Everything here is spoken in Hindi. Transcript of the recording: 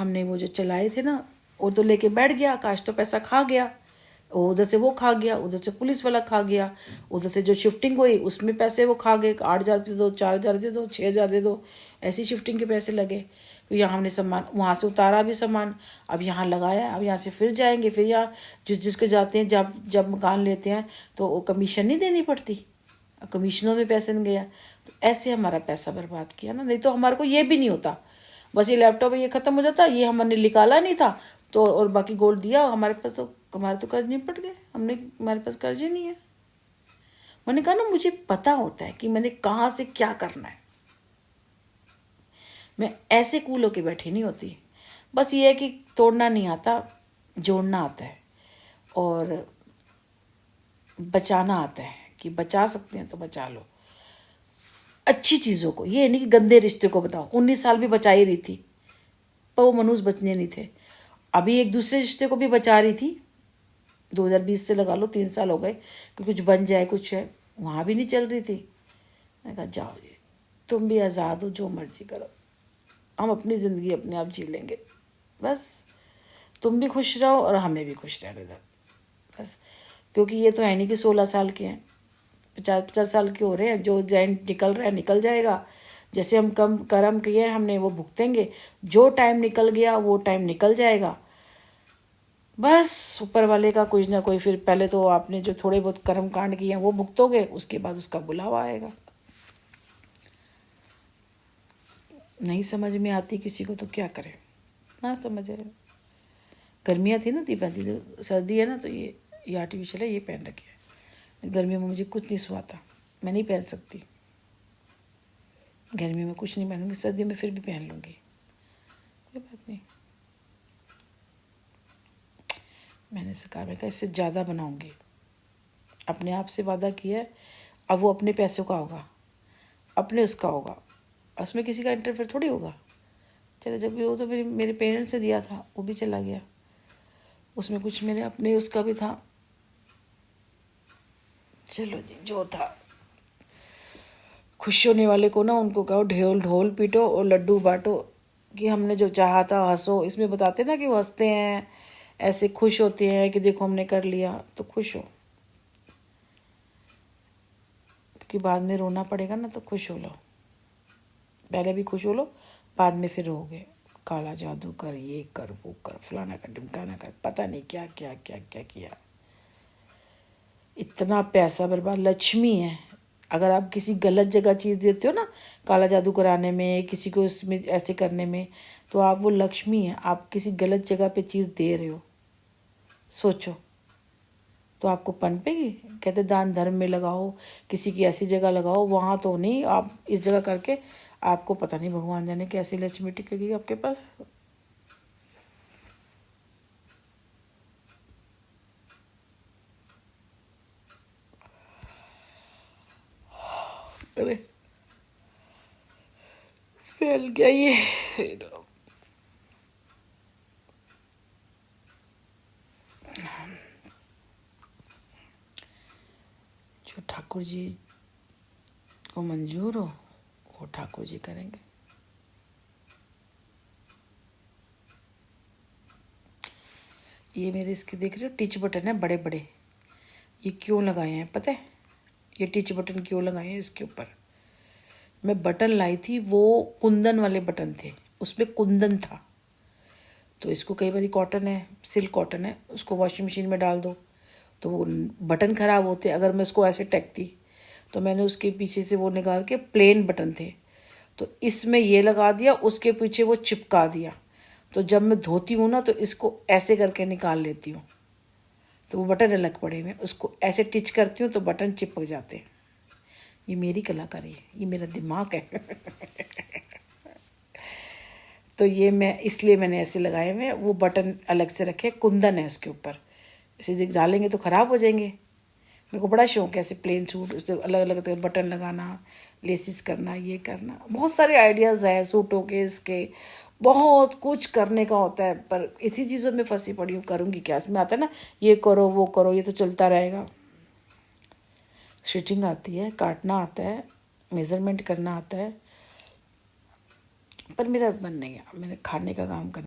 हमने वो जो चलाए थे ना, वो तो लेके बैठ गया, आकाश तो पैसा खा गया, उधर से वो खा गया, उधर से पुलिस वाला खा गया, उधर से जो शिफ्टिंग हुई उसमें पैसे वो खा गए, 8,000 दे दो, 4,000 दे दो, 6,000 दे दो, ऐसी शिफ्टिंग के पैसे लगे। तो यहाँ हमने सामान वहाँ से उतारा भी सामान, अब यहाँ लगाया, अब यहाँ से फिर जाएंगे, फिर यहाँ जिसको जाते हैं, जब जब मकान लेते हैं तो वो कमीशन नहीं देनी पड़ती, कमीशनों में पैसे नहीं गया। तो ऐसे हमारा पैसा बर्बाद किया ना, नहीं तो हमारे को ये भी नहीं होता, बस ये लैपटॉप ये ख़त्म हो जाता, ये हमने निकाला नहीं था तो, और बाकी गोल्ड दिया, हमारे पास तो हमारे तो कर्ज नहीं पड़ गए, हमारे पास कर्ज ही नहीं है। मैंने कहा ना, मुझे पता होता है कि मैंने कहाँ से क्या करना है, मैं ऐसे कूल होके बैठी नहीं होती। बस ये है कि तोड़ना नहीं आता, जोड़ना आता है, और बचाना आता है, कि बचा सकते हैं तो बचा लो अच्छी चीज़ों को, ये नहीं कि गंदे रिश्ते को बताओ। 19 साल भी बचा ही रही थी, पर वो मनुष्य बचने नहीं थे। अभी एक दूसरे रिश्ते को भी बचा रही थी, 2020 से लगा लो 3 साल हो गए कि कुछ बन जाए, कुछ है, वहाँ भी नहीं चल रही थी। मैंने कहा जाओ जी, तुम भी आज़ाद हो, जो मर्जी करो, हम अपनी ज़िंदगी अपने आप जी लेंगे, बस तुम भी खुश रहो और हमें भी खुश रहने दो बस। क्योंकि ये तो है नहीं कि 16 साल के हैं, 50 साल के हो रहे हैं, जो जैन निकल रहा है निकल जाएगा। जैसे हम कम कर्म किए हैं हमने, वो भुगतेंगे, जो टाइम निकल गया वो टाइम निकल जाएगा, बस ऊपर वाले का कुछ ना कोई, फिर पहले तो आपने जो थोड़े बहुत कर्म कांड किए हैं वो भुगतोगे, उसके बाद उसका बुलावा आएगा। नहीं समझ में आती किसी को तो क्या करे, ना समझ आए। गर्मियाँ थी ना दीपा दी, सर्दी है ना, तो ये आर्टिफिशियल है, ये पहन रखे है। गर्मियों में मुझे कुछ नहीं सुहाता, मैं नहीं पहन सकती, गर्मी में कुछ नहीं पहनूंगी, सर्दी में फिर भी पहन लूँगी, कोई बात नहीं। मैंने कहा, मैं इससे ज़्यादा बनाऊँगी, अपने आप से वादा किया है। अब वो अपने पैसों का होगा, अपने उसका होगा, उसमें किसी का इंटरफेयर थोड़ी होगा। चलो, जब भी वो तो मेरे पेरेंट्स से दिया था, वो भी चला गया, उसमें कुछ मेरे अपने उसका भी था। चलो जी, जो था। खुश होने वाले को ना, उनको कहो ढोल ढोल पीटो और लड्डू बांटो, कि हमने जो चाहा था हंसो। इसमें बताते ना कि वो हंसते हैं, ऐसे खुश होते हैं कि देखो हमने कर लिया, तो खुश हो, क्योंकि बाद में रोना पड़ेगा ना, तो खुश हो लो, पहले भी खुश हो लो, बाद में फिर रोगे, काला जादू कर, ये कर, वो कर, फलाना कर, ढिमकाना कर, पता नहीं क्या क्या क्या क्या किया। इतना पैसा बर्बाद। लक्ष्मी है, अगर आप किसी गलत जगह चीज़ देते हो ना, काला जादू कराने में, किसी को इसमें ऐसे करने में, तो आप वो लक्ष्मी है, आप किसी गलत जगह पे चीज़ दे रहे हो, सोचो तो आपको पनपेगी। कहते दान धर्म में लगाओ, किसी की ऐसी जगह लगाओ, वहाँ तो नहीं, आप इस जगह करके आपको पता नहीं भगवान जाने कैसी लक्ष्मी टिकेगी आपके पास। अरे फैल गया ये। जो ठाकुर जी को मंजूर हो वो ठाकुर जी करेंगे। ये मेरे इसके देख रहे हो टिच बटन है बड़े बड़े, ये क्यों लगाए हैं पता है? ये टिच बटन क्यों लगाए हैं इसके ऊपर? मैं बटन लाई थी, वो कुंदन वाले बटन थे, उसमें कुंदन था, तो इसको कई बार कॉटन है, सिल्क कॉटन है, उसको वॉशिंग मशीन में डाल दो तो वो बटन ख़राब होते। अगर मैं उसको ऐसे टेकती तो मैंने उसके पीछे से वो निकाल के प्लेन बटन थे, तो इसमें ये लगा दिया, उसके पीछे वो चिपका दिया, तो जब मैं धोती हूँ ना तो इसको ऐसे करके निकाल लेती हूँ, तो वो बटन अलग पड़े हुए, उसको ऐसे टिच करती हूँ तो बटन चिपक जाते हैं। ये मेरी कलाकारी है, ये मेरा दिमाग है। तो ये मैं इसलिए मैंने ऐसे लगाए हुए, वो बटन अलग से रखे, कुंदन है उसके ऊपर, ऐसे डालेंगे तो ख़राब हो जाएंगे। मेरे को बड़ा शौक है ऐसे प्लेन सूट, उससे अलग अलग बटन लगाना, लेसिस करना, ये करना, बहुत सारे आइडियाज़ हैं सूटों के, इसके बहुत कुछ करने का होता है, पर इसी चीज़ों में फंसी पड़ी हूँ, करूँगी क्या? इसमें आता है ना ये करो वो करो, ये तो चलता रहेगा। स्टिचिंग आती है, काटना आता है, मेज़रमेंट करना आता है, पर मेरा मन नहीं है, मैंने खाने का काम करना।